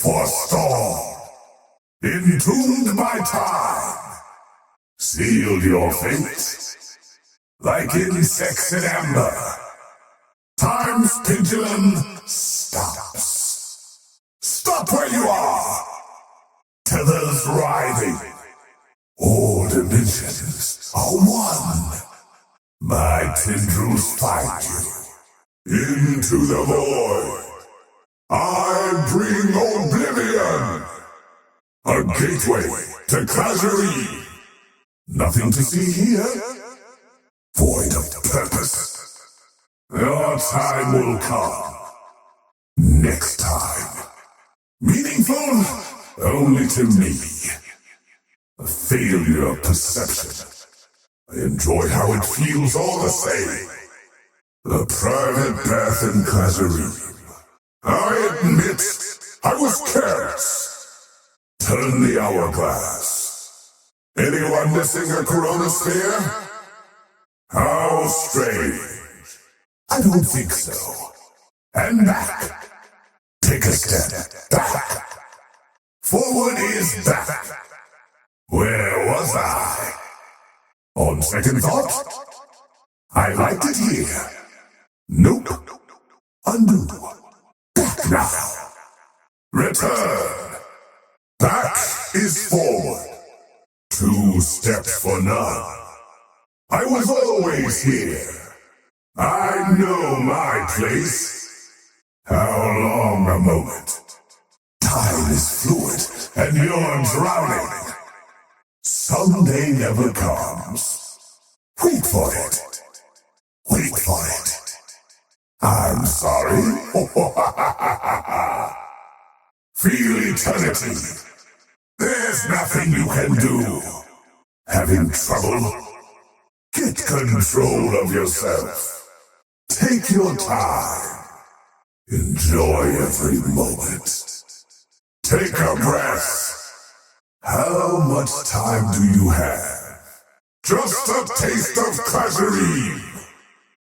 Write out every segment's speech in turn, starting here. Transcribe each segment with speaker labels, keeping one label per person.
Speaker 1: Forestalled. Entombed by time. Sealed your fate. Like insects in amber. Time's pendulum stops. Stop where you are. Tethers writhing. All dimensions are one. My tendrils find you. Into the void. I bring oblivion. A gateway to Claszian. Nothing to see here. Void of purpose. Your time will come. Next time. Meaningful only to me. A failure of perception. I enjoy how it feels all the same. The private bath in Claszian. I admit I was careless. Turn the hourglass. Anyone missing a chronosphere? How strange. I don't think so. And back. Take a step back. Forward is back. Where was I? On second thought, I liked it here. Nope. Undo. Back now. Return. Back is forward. 2 steps for none. I was always here. I know my place. How long a moment? Time is fluid, and you're drowning. Someday never comes. Wait for it. Wait for it. I'm sorry. Feel eternity. There's nothing you can do. Having trouble? Get control of yourself. Take your time. Enjoy every moment. Take a breath. How much time do you have? Just a taste of Claszian.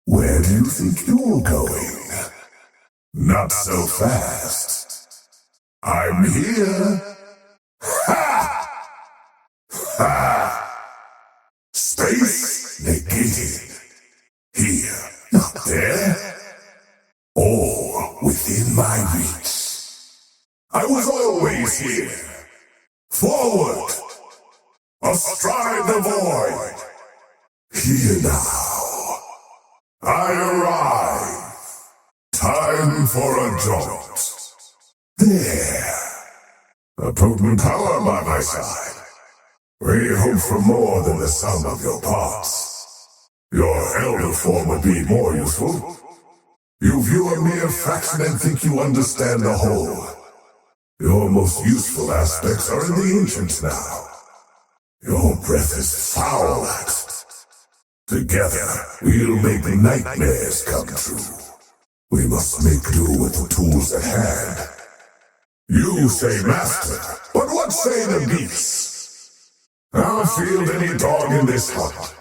Speaker 1: Where do you think you're going? Not so fast. I'm here. Ha! Ha! Space negated. Here, not there. All within my reach. I was always here. Forward! Astride the void! Here now. I arrive. Time for a jaunt. There. A potent power by my side. We hope for more than the sum of your parts. Your elder form would be more useful. You view a mere fraction and think you understand the whole. Your most useful aspects are in the ancients now. Your breath is foul-axed. Together, we'll make nightmares come true. We must make do with the tools at hand. You say master, but what say the beasts? I'll field any dog in this hunt.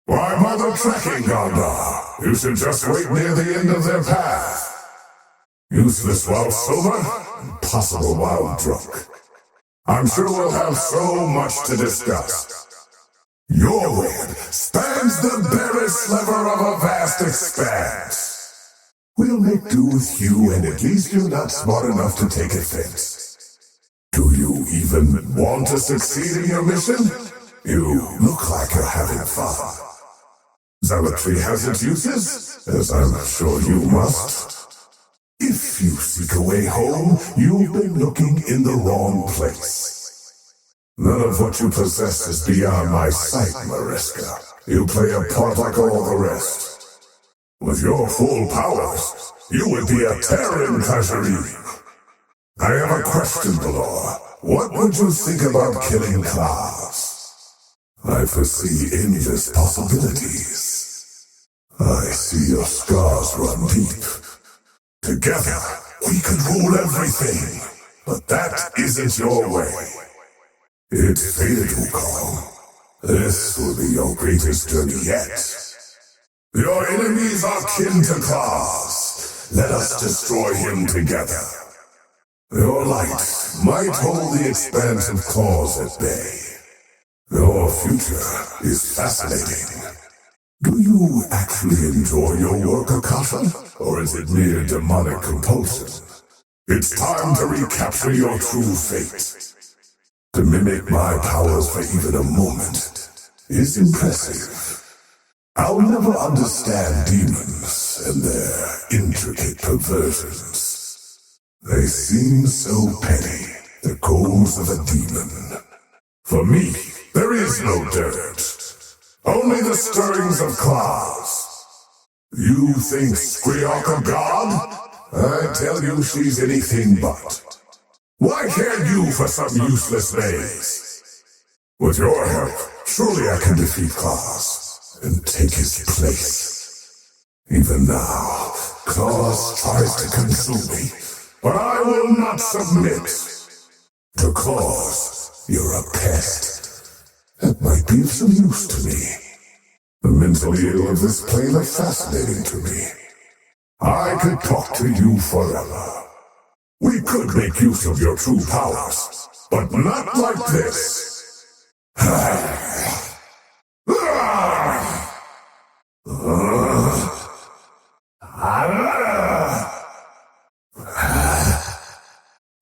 Speaker 1: Why bother tracking, Gondar? You should just wait near the end of their path. Useless while sober, impossible while drunk. I'm sure we'll have so much to discuss. Your web spans the barest sliver of a vast expanse. We'll make do with you, and at least you're not smart enough to take offense. Do you even want to succeed in your mission? You look like you're having fun. Zealotry has its uses, as I'm sure you must. If you seek a way home, you've been looking in the wrong place. None of what you possess is beyond my sight, Mariska. You play a part like all the rest. With your full powers, you would be a terror in Claszian. I have a question, Valor. What would you think about killing Klaus? I foresee endless possibilities. I see your scars run deep. Together, we can rule everything, but that isn't your way. It's fated, Wukong. This will be your greatest journey yet. Your enemies are kin to Klaus. Let us destroy him together. Your light might hold the expanse of claws at bay. Your future is fascinating. Do you actually enjoy your work, Akasha? Or is it mere demonic compulsion? It's time to recapture your true fate. To mimic my powers for even a moment is impressive. I'll never understand demons and their intricate perversions. They seem so petty, the goals of a demon. For me, there is no dirt. Only the stirrings of claws. You think Skriok a god? I tell you she's anything but. Why care you for some useless maze? With your help, surely I can defeat Claus and take his place. Even now, Claus tries to consume me, but I will not submit. To Claus, you're a pest. That might be of some use to me. The mentally ill of this plane are fascinating to me. I could talk to you forever. We could make use of your true powers, but not like this.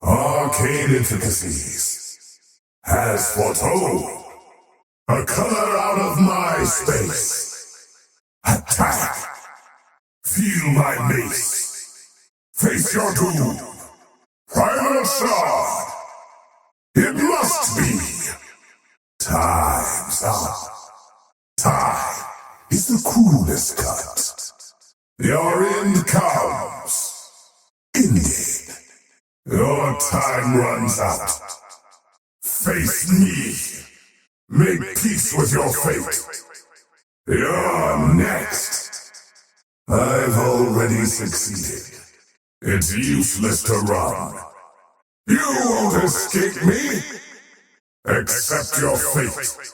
Speaker 1: Arcane intricacies. As foretold, a color out of my space. Attack! Feel my mace. Face your doom. Primal Shard! It must be! Time's up. Time is the coolest cut. Your end comes. Ended. Your time runs out. Face me. Make peace with your fate. You're next. I've already succeeded. It's useless to run. You won't escape me! Accept your fate.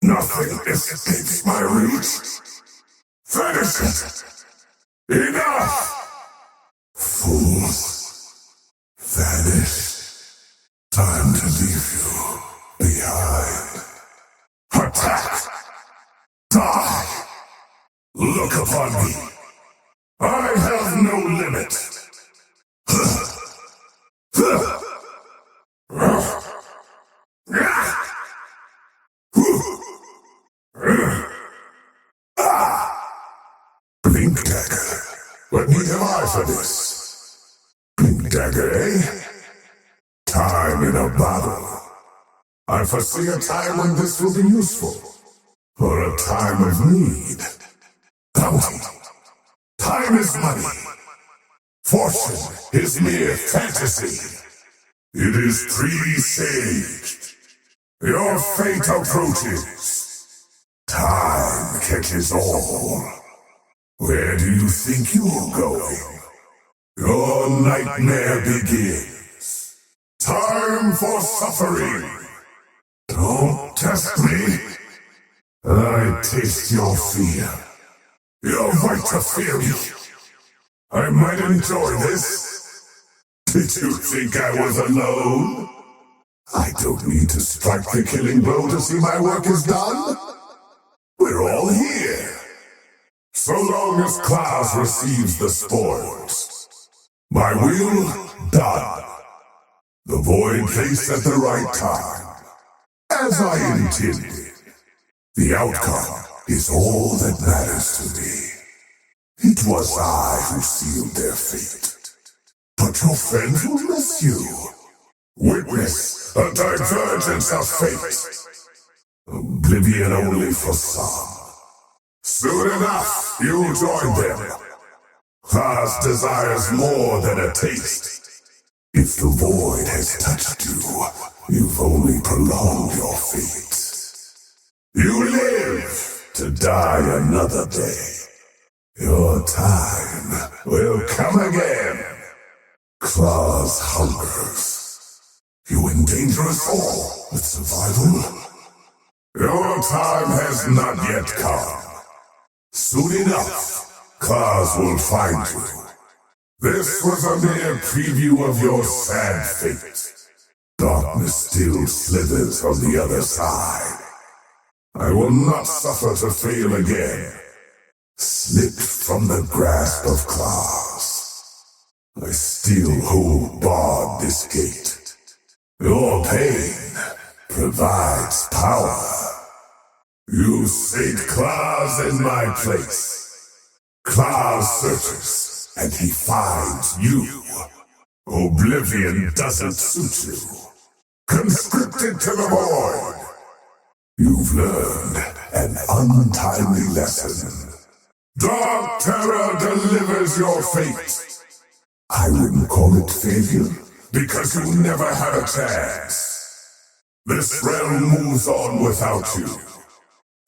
Speaker 1: Nothing escapes my reach. Finish it. Enough! Fools. Vanish. Time to leave you behind. Attack! Die! Look upon me. I have no limit. Blink dagger. What need have I for this? Blink dagger, eh? Time in a bottle. I foresee a time when this will be useful. For a time of need. Bounty. Time is money. Fortune is mere fantasy. It is presaged. Your fate approaches. Time catches all. Where do you think you're going? Your nightmare begins. Time for suffering. Don't test me. I taste your fear. You're right to fear me. I might enjoy this. Did you think I was alone? I don't need to strike the killing blow to see my work is done. We're all here. So long as Klaus receives the spoils. My will done. The void placed at the right time. As I intended. The outcome is all that matters to me. It was I who sealed their fate. But your friends will miss you. Witness a divergence of fate. Oblivion only for some. Soon enough, you'll join them. Class desires more than a taste. If the void has touched you, you've only prolonged your fate. You live to die another day. Your time will come again. Claws hungers. You endanger us all with survival. Your time has not yet come. Soon enough, Claws will find you. This was a mere preview of your sad fate. Darkness still slithers on the other side. I will not suffer to fail again. Slipped from the grasp of Claws. I still hold barred this gate. Your pain provides power. You sate Claws in my place. Claws searches, and he finds you. Oblivion doesn't suit you. Conscripted to the void. You've learned an untimely lesson. Dark terror delivers your fate. I wouldn't call it failure, because you never had a chance. This realm moves on without you.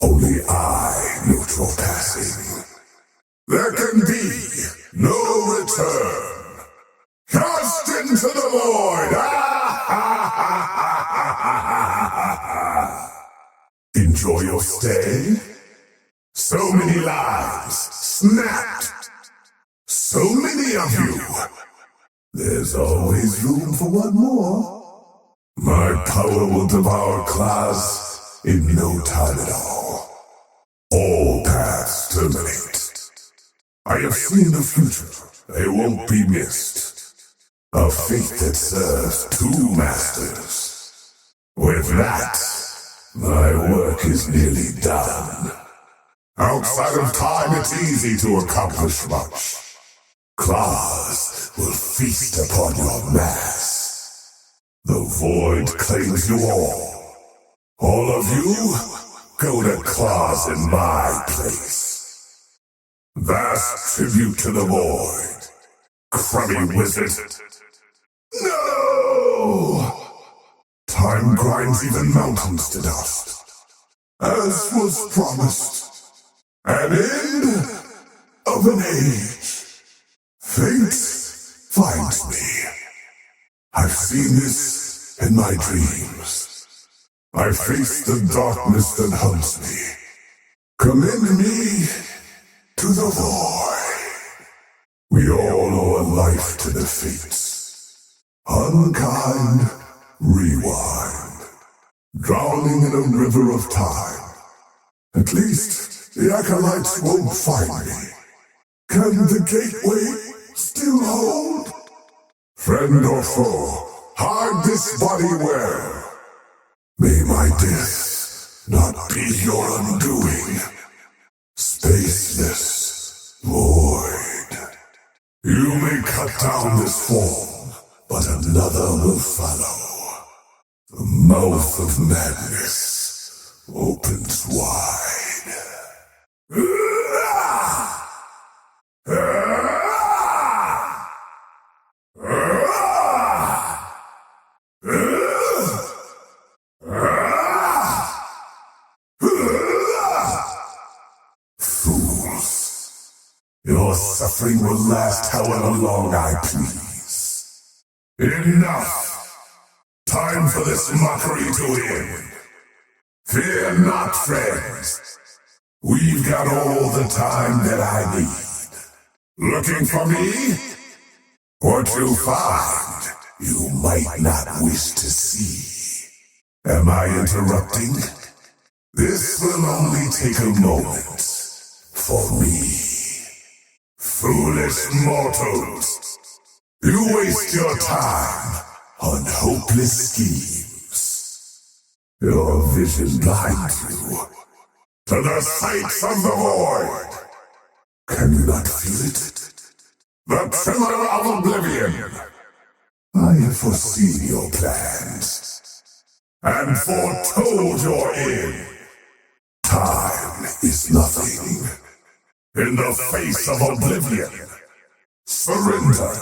Speaker 1: Only I note your passing. There can be no return. Cast into the void! Enjoy your stay? So many lives snapped. So many of you. There's always room for one more. My power will devour Claws in no time at all. All paths terminate. I have seen the future. They won't be missed. A fate that serves two masters. With that, my work is nearly done. Outside of time, it's easy to accomplish much. Claws will feast upon your mass. The void claims you all. All of you, go to Claws in my place. Vast tribute to the void. Crummy wizard. No! Time grinds even mountains to dust. As was promised. An end of an age. Fate finds me. I've seen this in my dreams. I face the darkness that hunts me. Commend me to the void. We all owe a life to the fates. Unkind, rewind. Drowning in a river of time. At least the acolytes won't find me. Can the gateway still hold? Friend or foe, hide this body well. May my death not be your undoing. Spaceless void. You may cut down this form, but another will follow. The mouth of madness opens wide. Fools, your suffering will last however long I please. Enough! Time for this mockery to end. Fear not, friends. We've got all the time that I need. Looking for me? What you find, you might not wish to see. Am I interrupting? This will only take a moment. For me. Foolish mortals. You waste your time on hopeless schemes. Your vision blinds you to the sights of the void. Can you not feel it? The tremor of oblivion. I have foreseen your plans and foretold your end. Time is nothing. In the face of oblivion, Surrender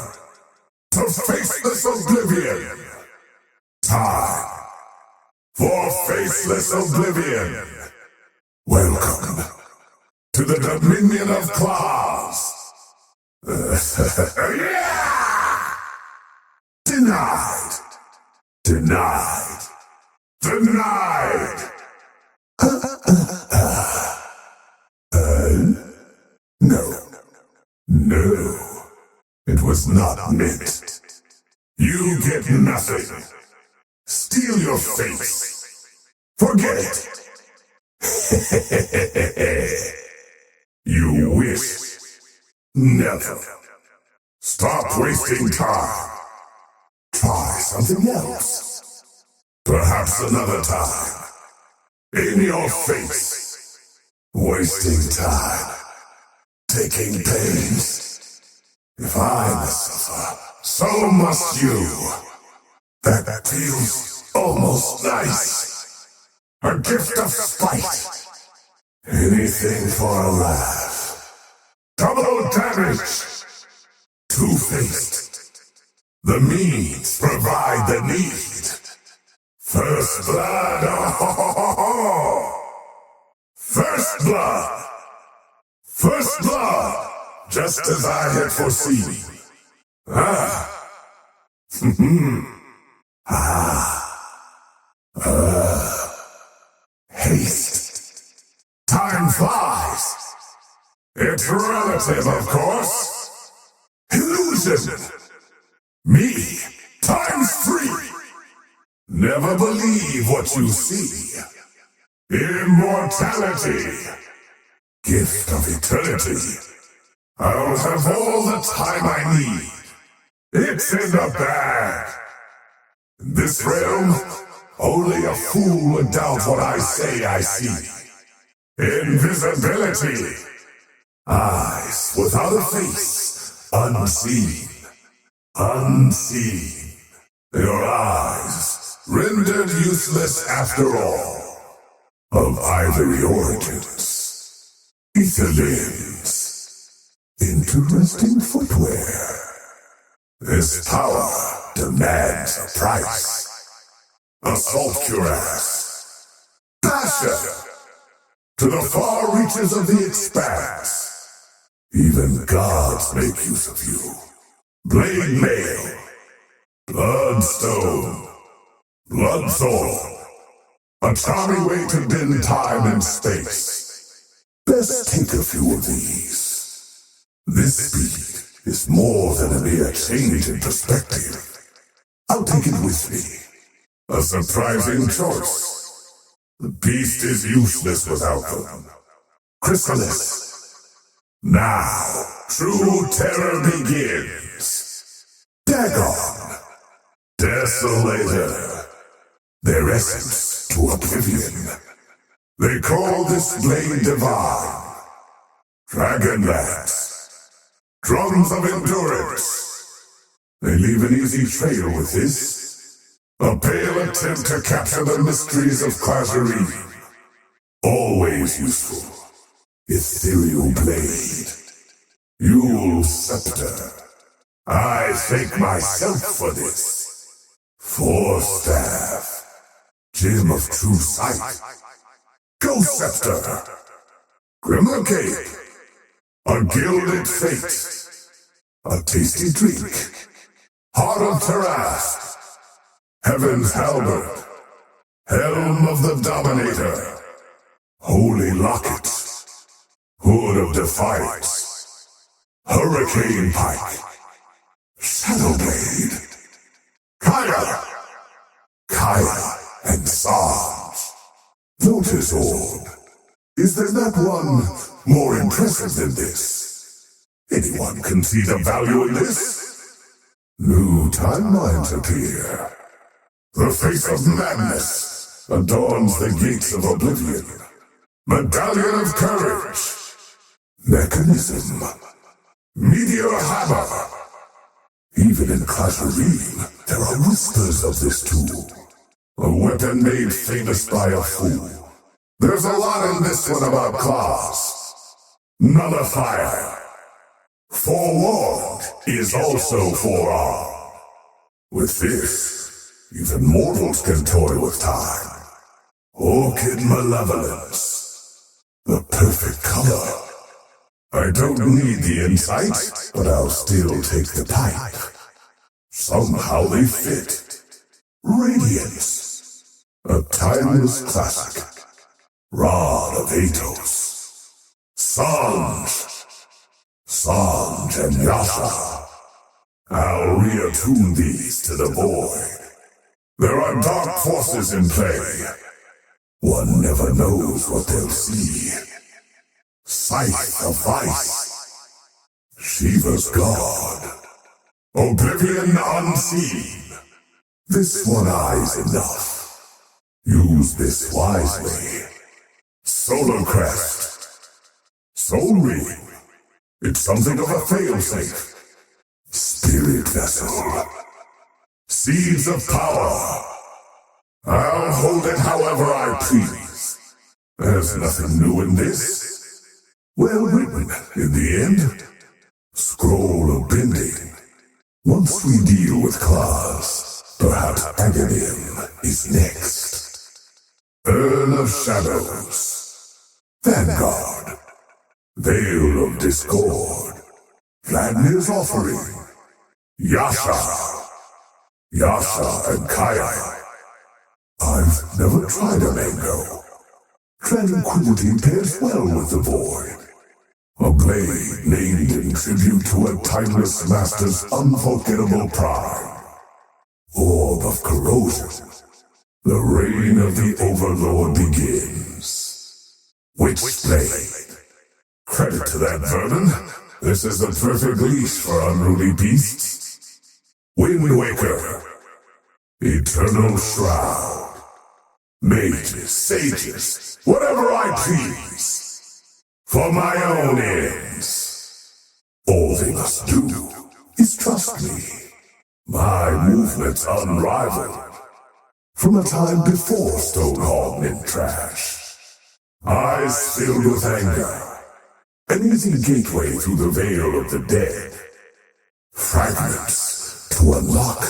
Speaker 1: to faceless oblivion. Time for faceless oblivion. Welcome to the dominion of claws. Yeah! Denied. Denied. Denied. No. No. It was not meant. You get nothing. Steal your face. Forget it. You wish. Never. Stop wasting time. Try something else. Perhaps another time. In your face. Wasting time. Taking pains. If I must suffer, so must you. That feels almost nice. A gift of spite. Anything for a laugh. Double damage. Two-faced. The means provide the need. First blood. Oh. First blood. First blood. Just as I had foreseen. Haste. Time flies. It's relative, of course. Illusion. Me, ×3. Never believe what you see. Immortality. Gift of eternity. I'll have all the time I need. It's in the bag. In this realm, only a fool would doubt what I say I see. Invisibility. Eyes without a face. Unseen. Unseen. Your eyes, rendered useless after all. Of ivory origins. Ether limbs. Interesting footwear. This power demands a price. Assault your ass. Basher! To the far reaches of the expanse. Even gods make use of you. Blade mail. Bloodstone. Bloodthorn. A charming way to bend time and space. Best take a few of these. This speed is more than a mere change in perspective. I'll take it with me. A surprising choice. The beast is useless without them. Chrysalis. Now, true terror begins. Dagon. Desolator. Their essence to oblivion. They call this blade divine. Dragonlance. Drums of endurance. They leave an easy trail with this. A pale attempt to capture the mysteries of Claszian. Always useful. Ethereal blade. Yule scepter. I thank myself for this. Forestaff. Gem of true sight. Ghost scepter. Gremlin cake. A gilded fate. A tasty drink. Heart of Terrath. Heaven's halberd. Helm of the Dominator. Holy locket. Hood of Defiance. Hurricane pike. Shadowblade. Kaya. Kaya and Psalms. Lotus orb. Is there not one more impressive than this? Anyone can see the value in this? New timelines appear. The face of madness adorns the gates of oblivion. Medallion of courage. Mechanism. Meteor hammer. Even in Claszian, there are whispers of this tool. A weapon made famous by a fool. There's a lot in this one about claws. Nullifier. Forewarned is also forearmed. With this, even mortals can toy with time. Orchid malevolence. The perfect color. I don't need the insight, but I'll still take the pipe. Somehow they fit. Radiance. A timeless classic. Rod of Atos. Sanj and Yasha. I'll reattune these to the void. There are dark forces in play. One never knows what they'll see. Scythe of Vice. Shiva's God. Oblivion unseen. This one eye's enough. Use this wisely. Solar Crest. Soul Ring. It's something of a failsafe. Spirit Vessel. Seeds of Power. I'll hold it however I please. There's nothing new in this. Well written, in the end. Scroll of Bending. Once we deal with claws, perhaps Aghanim is next. Urn of Shadows. Vanguard. Veil of Discord. Vladmir's Offering. Yasha and Kaya. I've never tried a mango. Tranquility pairs well with the void. A blade named in tribute to a timeless master's unforgettable pride. Orb of Corrosion. The reign of the Overlord begins. Witch Blade. Credit to that vermin. This is the perfect leash for unruly beasts. Wind Waker. Eternal Shroud. Mages, sages, whatever I please. For my own ends. All they must do is trust me. My movement's unrivaled. From a time before Stonehall meant trash. Eyes filled with anger. An easy gateway through the veil of the dead. Fragments to unlock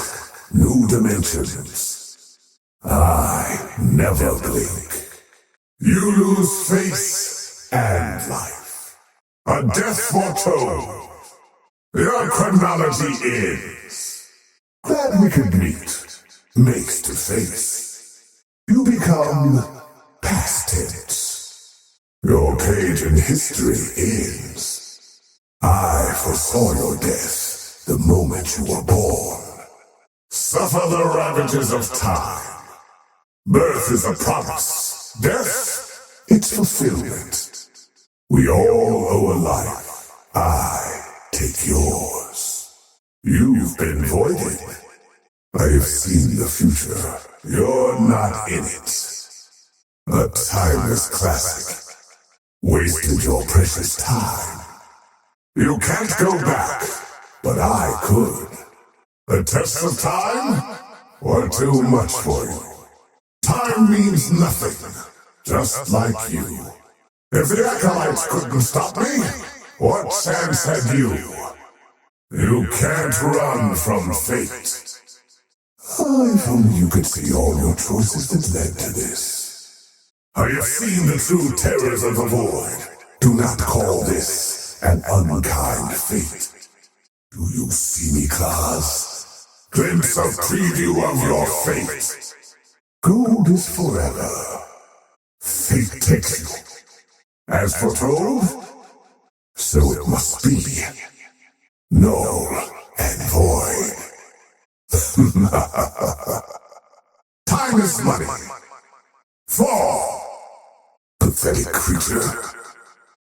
Speaker 1: new dimensions. I never blink. You lose face and life. A death foretold. Your chronology ends. Glad we could meet. Face to face. You become past tense. Your page in history ends. I foresaw your death the moment you were born. Suffer the ravages of time. Birth is a promise. Death, it's fulfillment. We all owe a life. I take yours. You've been voided. I've seen the future. You're not in it. A timeless classic. Wasted your precious time. You can't go back, but I could. The tests of time were too much for you. Time means nothing, just like you. If the Acolytes couldn't stop me, what chance had you? You can't run from fate. If only you could see all your choices that led to this. I have seen the true terrors of the void. Do not call this an unkind fate. Do you see me, Claws? Glimpse of preview of your fate. Gold is forever. Fate takes you. As foretold, so it must be. Null and void. Time is money. Fall. Pathetic creature.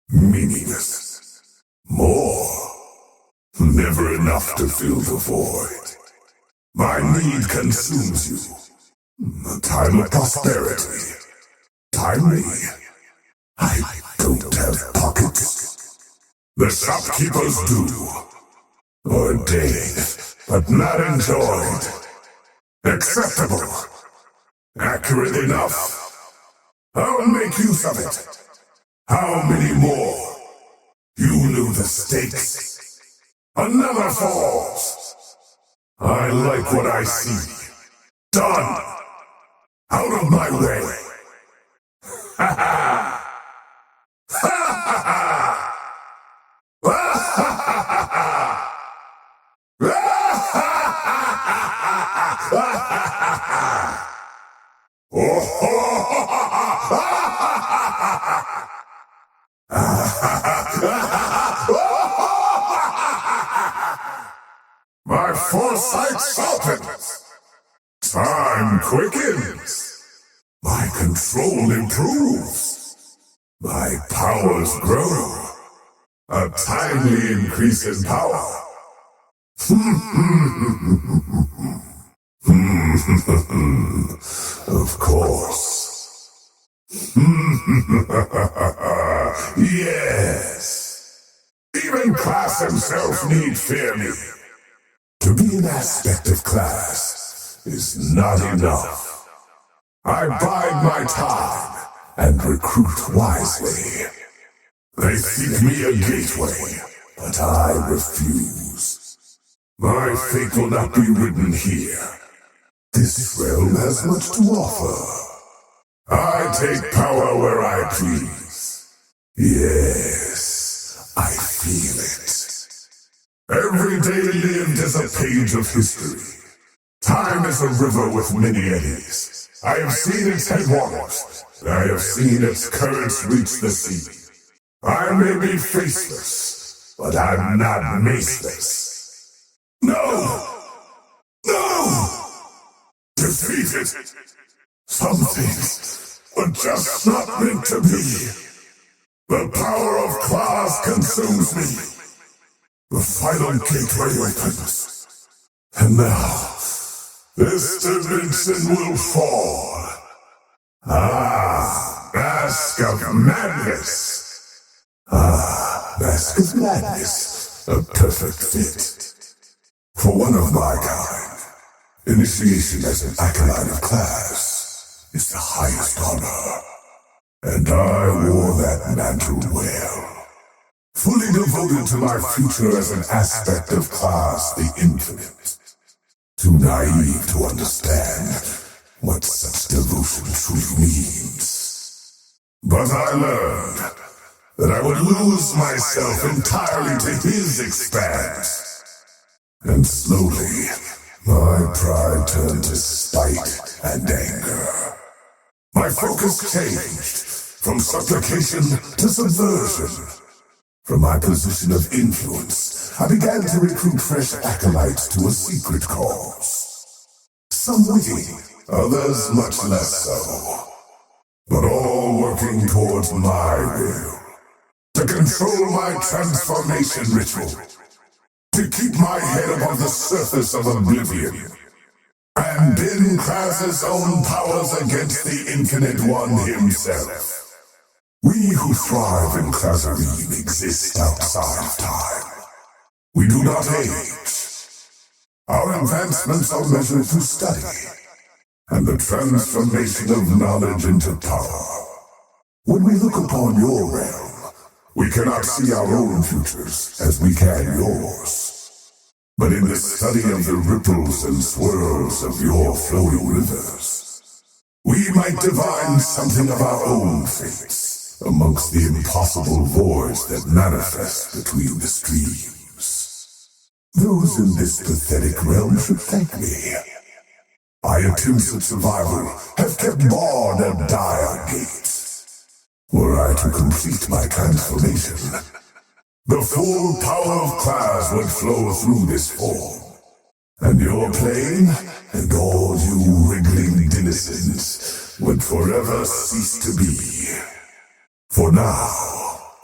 Speaker 1: Meaningless. More. Never enough to fill the void. My need consumes you. A time of prosperity. Timely. I don't have pockets. The shopkeepers do. Ordained, but not enjoyed. Acceptable. Accurate enough. I'll make use of it. How many more? You knew the stakes. Another falls. I like what I see. Done. Out of my way. Ha ha! Ha ha ha! Ha ha ha! My foresight sharpens. Time quickens. My control improves. My powers grow. A timely increase in power. Of course. Yes. Even class himself need fear me. To be an aspect of class is not enough. I bide my time and recruit wisely. They seek me a gateway, but I refuse. My fate will not be written here. This realm has much to offer. I take power where I please. Yes, I feel it. Every day lived is a page of history. Time is a river with many eddies. I have seen its headwaters, and I have seen its currents reach the sea. I may be faceless, but I'm not maceless. No! No! Defeated! Some things were just not meant to be. The power of class consumes me. The final gateway opens. And now, this dimension will fall. Ah, mask of madness. Ah, mask of madness. A perfect fit. For one of my kind, initiation as an acolyte of class is the highest honor. And I wore that mantle well. Fully devoted to my future as an aspect of class, the infinite. Too naive to understand what such devotion truly means. But I learned that I would lose myself entirely to his expanse. And slowly, my pride turned to spite and anger. My focus changed from supplication to subversion. From my position of influence, I began to recruit fresh acolytes to a secret cause. Some witty, others much less so. But all working towards my will. To control my transformation ritual. To keep my head above the surface of oblivion. And bend Clas's own powers against the Infinite One himself. We who thrive in Claszian exist outside of time. We do not age. Our advancements are measured through study, and the transformation of knowledge into power. When we look upon your realm, we cannot see our own futures as we can yours. But in the study of the ripples and swirls of your flowing rivers, we might divine something of our own fates. Amongst the impossible voids that manifest between the streams. Those in this pathetic realm should thank me. My attempts at survival have kept barred at dire gates. Were I to complete my transformation, the full power of Class would flow through this form. And your plane, and all you wriggling denizens, would forever cease to be. For now,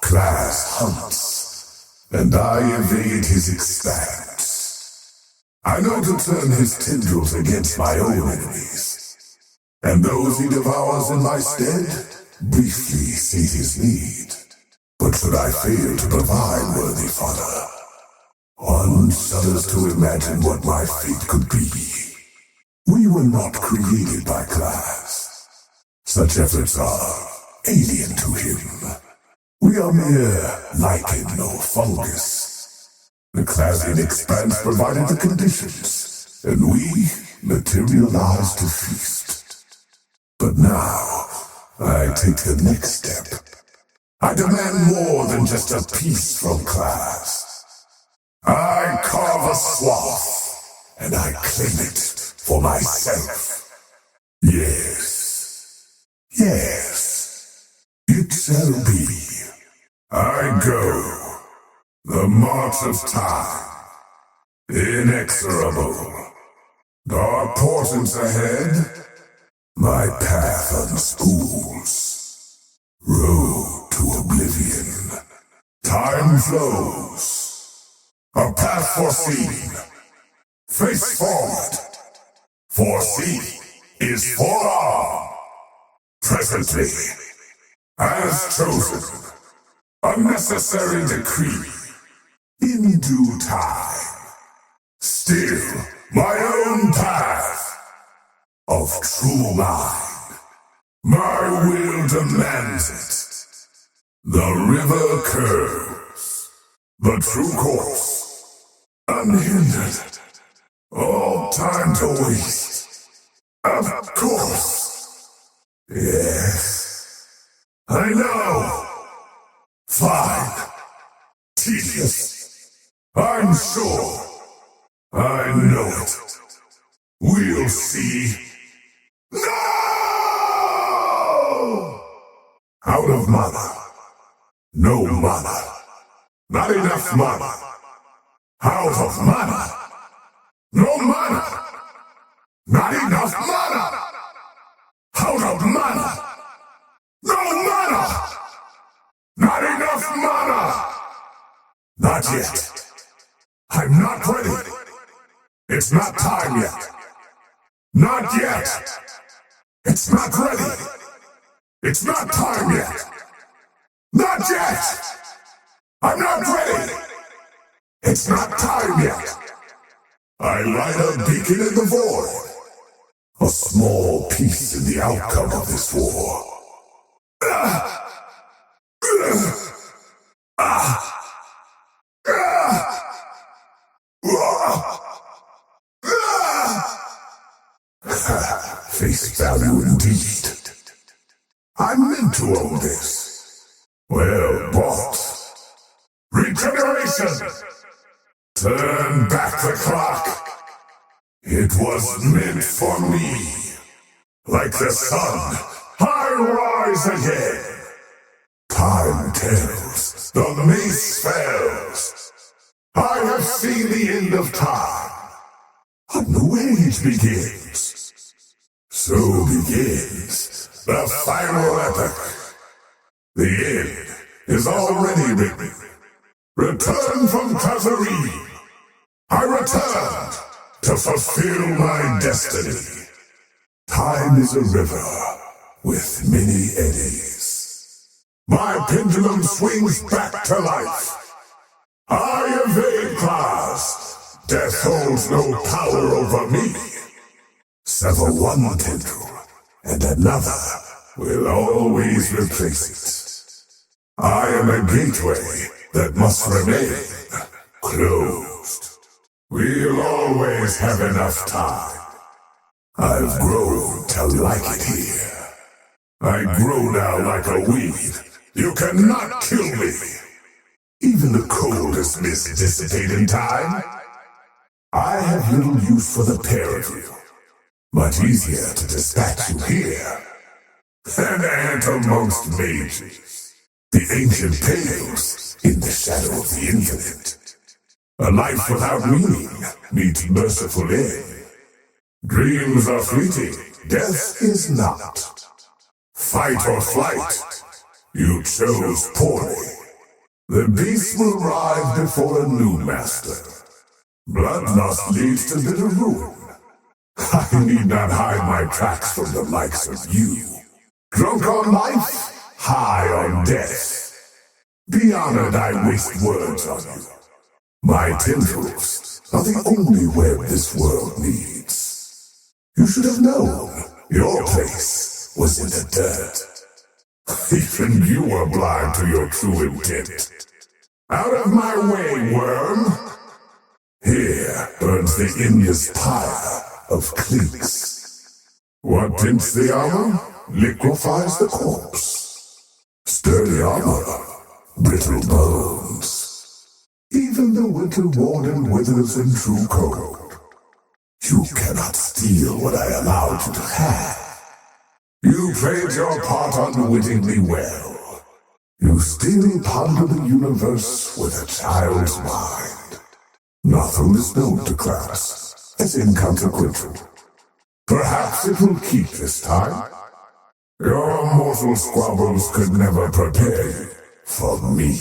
Speaker 1: Class hunts, and I evade his expanse. I know to turn his tendrils against my own enemies, and those he devours in my stead briefly sate his need. But should I fail to provide worthy fodder, one shudders to imagine what my fate could be. We were not created by Class. Such efforts are alien to him. We are mere lichen or fungus. The Claszian expanse provided the conditions, and we materialized to feast. But now, I take the next step. I demand more than just a piece from class. I carve a swath, and I claim it for myself. Yes, yes, it shall be. I go, the march of time, inexorable. Dark portents ahead, my path unspools. Road to oblivion. Time flows. A path foreseen. Face forward. Foreseen is forearm. Presently, as chosen, a necessary decree. In due time. Still, my own path of true mind. My will demands it. The river curves. The true course. Unhindered. All time to waste. Of course. Yes. I know. Fine. Tedious. I'm sure. I know it. We'll see. No! Out of mana. No mana. Not enough mana. Out of mana. No mana. Not enough mana. Out of mana. No mana. Not enough mana. Not yet. I'm not ready. It's not time yet. Not yet. It's not ready. It's not time yet. Not yet. I'm not ready. It's not time yet. I light a beacon in the void. A small piece in the outcome of this war. Face value indeed. I'm meant to own this. Well bought. Regeneration! Turn back the clock. It was meant for me. Like the sun, I rise again. Time tells, the mace fails. I have seen the end of time. A new age begins. So begins the final epoch. The end is already written. Return from Claszian. I returned to fulfill my destiny. Time is a river with many eddies. My pendulum swings back to life. I evade class. Death holds no power over me. Sever one tendril, and another will always replace it. I am a gateway that must remain closed. We'll always have enough time. I've grown to like it here. I grow now like a weed. You cannot kill me. Even the coldest mist dissipate in time. I have little use for the pair of you. Much easier to dispatch you here. An ant amongst mages. The ancient tales in the shadow of the infinite. A life without meaning meets merciful end. Dreams are fleeting, death is not. Fight or flight, you chose poorly. The beast will rise before a new master. Bloodlust leads to bitter ruin. I need not hide my tracks from the likes of you. Drunk on life, high on death. Be honored I waste words on you. My tendrils are the only web this world needs. You should have known your place was in the dirt. Even you were blind to your true intent. Out of my way, worm! Here burns the endless pyre of clinks. What dints the armor liquefies the corpse. Sturdy armor, brittle bones. Even the winter warden withers in true cold. You cannot steal what I allowed you to have. You played your part unwittingly well. You still ponder the universe with a child's mind. Nothing is known to class as inconsequential. Perhaps it will keep this time. Your mortal squabbles could never prepare you for me.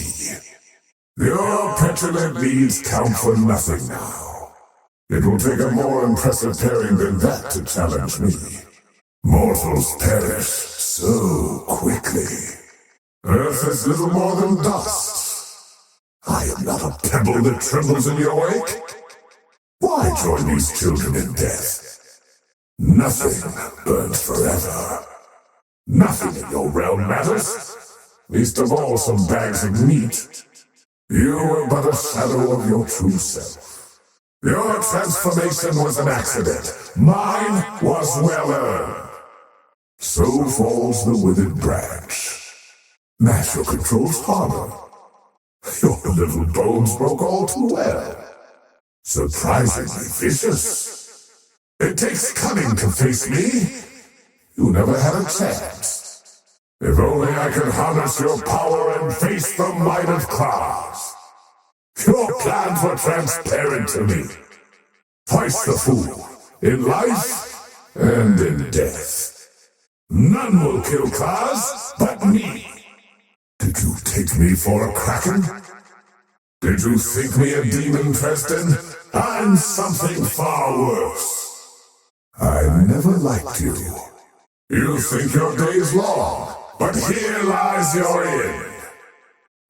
Speaker 1: Your petulant deeds count for nothing now. It will take a more impressive pairing than that to challenge me. Mortals perish so quickly. Earth is little more than dust. I am not a pebble that trembles in your wake. Why join these children in death? Nothing burns forever. Nothing in your realm matters. Least of all some bags of meat. You were but a shadow of your true self. Your transformation was an accident. Mine was well earned. So falls the withered branch. Mash your controls harder. Your little bones broke all too well. Surprisingly vicious. It takes cunning to face me. You never had a chance. If only I could harness your power and face the might of claws. Your plans were transparent to me. Twice the fool, in life and in death. None will kill claws but me. Did you take me for a kraken? Did you think me a demon, Tristan? I'm something far worse. I never liked you. You think your day's long, but here lies your end.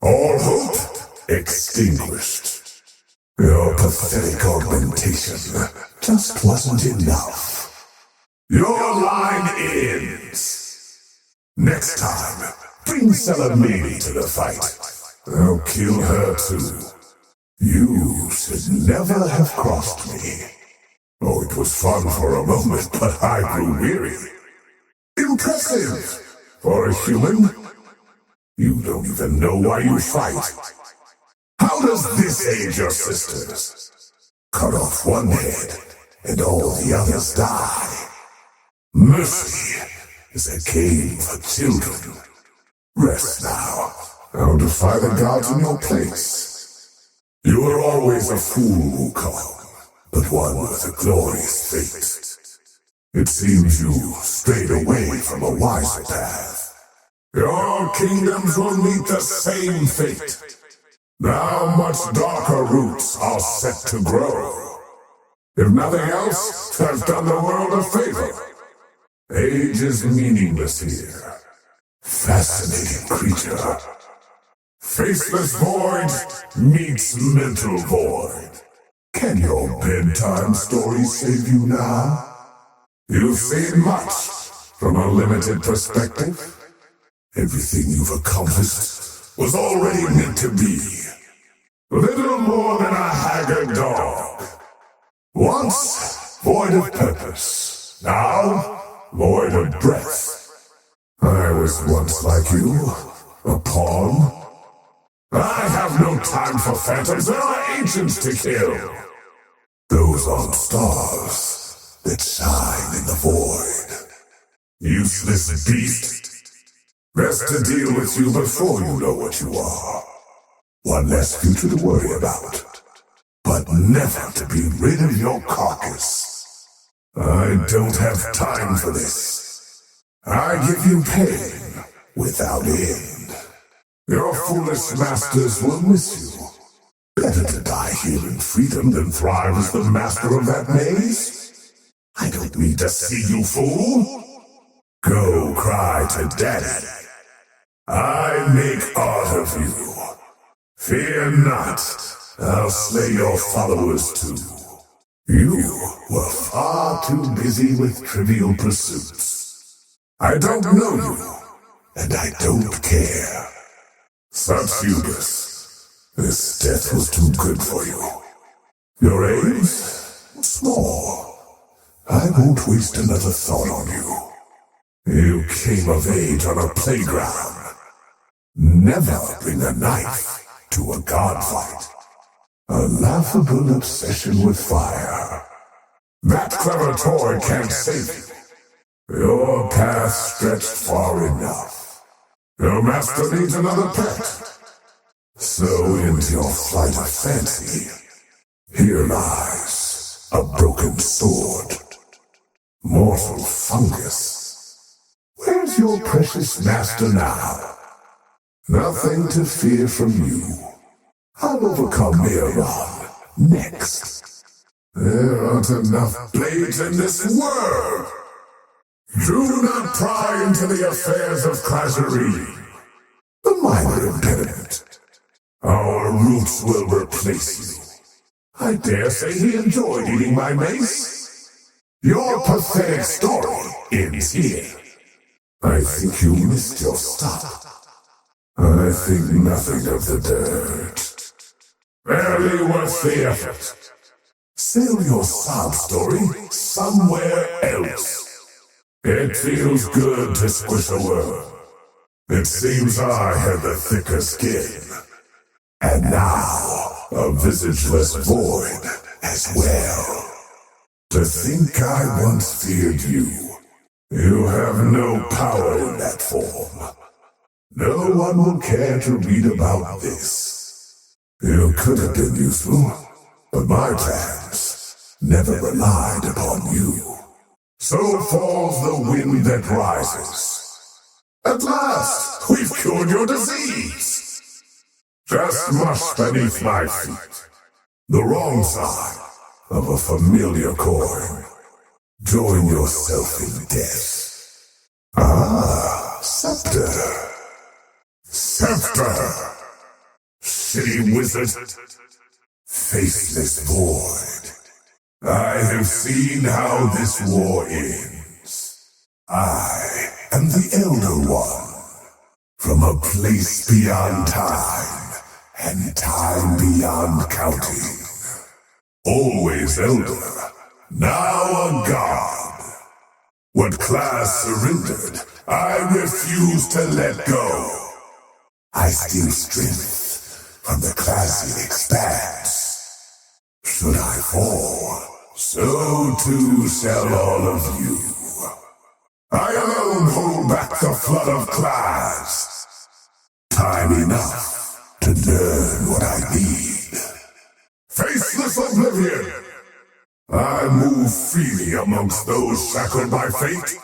Speaker 1: All hope extinguished. Your pathetic augmentation just wasn't enough. Your line ends. Next time, bring Salamini to the fight. I'll kill her too. You should never have crossed me. Oh, it was fun for a moment, but I grew weary. Impressive for a human. You don't even know why you fight. How does this aid your sisters? Cut off one head, and all the others die. Mercy is a game for children. Rest now. I'll defy the gods in your place. You were always a fool, Wukong, but one with a glorious fate. It seems you strayed away from a wiser path. Your kingdoms will meet the same fate. Now much darker roots are set to grow. If nothing else, have done the world a favor. Age is meaningless here. Fascinating creature. Faceless void meets mental void. Can your bedtime stories save you now? You've seen much from a limited perspective. Everything you've accomplished was already meant to be. Little more than a haggard dog. Once void of purpose, now void of breath. I was once like you, a pawn. I have no time for phantoms, there are ancients to kill. Those on stars that shine in the void. Useless beast. Best to deal with you before you know what you are. One less future to worry about. But never to be rid of your carcass. I don't have time for this. I give you pain without end. Your foolish masters will miss you. Better to die here in freedom than thrive as the master of that maze. I don't need to see you, fool. Go cry to Daddy. I make art of you. Fear not, I'll slay your followers too. You were far too busy with trivial pursuits. I don't know you, and I don't care. Subhubus, this death was too good for you. Your aims? Small. I won't waste another thought on you. You came of age on a playground. Never bring a knife to a god fight. A laughable obsession with fire. That clever toy can't save you. Your path stretched far enough. Your master needs another pet. So into your flight of fancy, here lies a broken sword. Mortal fungus. Where's your precious master now? Nothing to fear from you. I'll overcome Meron next. There aren't enough blades in this world. Do not pry into the affairs of Claszian. A minor impediment. Our roots will replace you. I dare say he enjoyed eating my mace. Your pathetic story ends here. I think you missed your stop. I think nothing of the dirt. Barely worth the effort. Sail your sob story somewhere else. It feels good to squish a worm. It seems I had the thicker skin. And now, a visageless void as well. To think I once feared you. You have no power in that form. No one will care to read about this. You could have been useful, but my plans never relied upon you. So falls the wind that rises. At last, we've cured your disease. Just mush beneath my feet. The wrong side of a familiar coin. Join yourself in death. Ah, scepter. Scepter. Shitty wizard. Faceless void. I have seen how this war ends. I am the Elder One. From a place beyond time. And time beyond counting. Always elder, now a god. What class surrendered, I refuse to let go. I steal strength from the Claszian expanse. Should I fall, so too shall all of you. I alone hold back the flood of class. Time enough to learn what I need. Faceless oblivion! I move freely amongst those shackled by fate.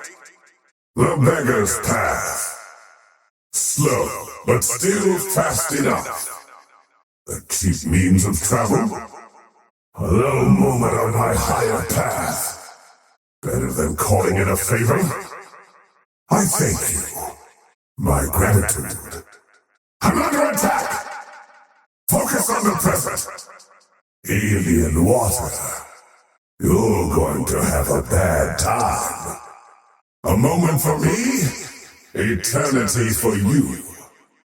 Speaker 1: The beggar's path. Slow, but still fast enough. A cheap means of travel. A low moment on my higher path. Better than calling it a favor. I thank you. My gratitude. I'm under attack! Focus on the present. Alien water. You're going to have a bad time. A moment for me, eternity for you.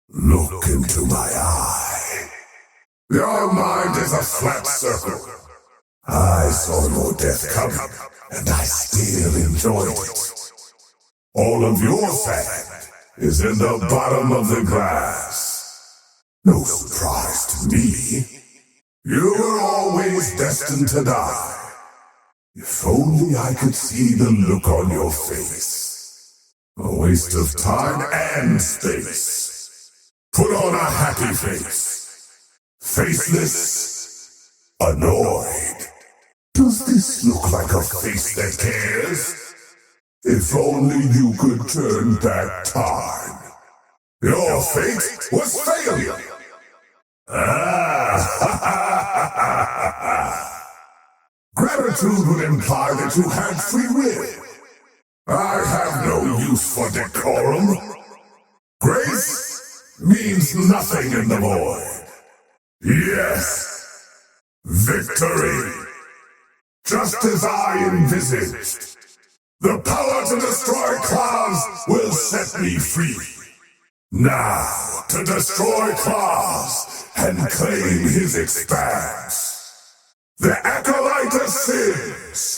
Speaker 1: Look into my eye. Your mind is a flat circle. I saw your death coming, and I still enjoyed it. All of your sand is in the bottom of the glass. No surprise to me. You were always destined to die. If only I could see the look on your face. A waste of time and space. Put on a happy face. Faceless, annoyed. Does this look like a face that cares? If only you could turn back time. Your fate was failure. Gratitude would imply that you had free will. I have no use for decorum. Grace means nothing in the void. Yes, victory. Just as I envisaged. The power to destroy clouds will set me free. Now, to destroy Claws and claim his expanse. The Acolyte of Sins!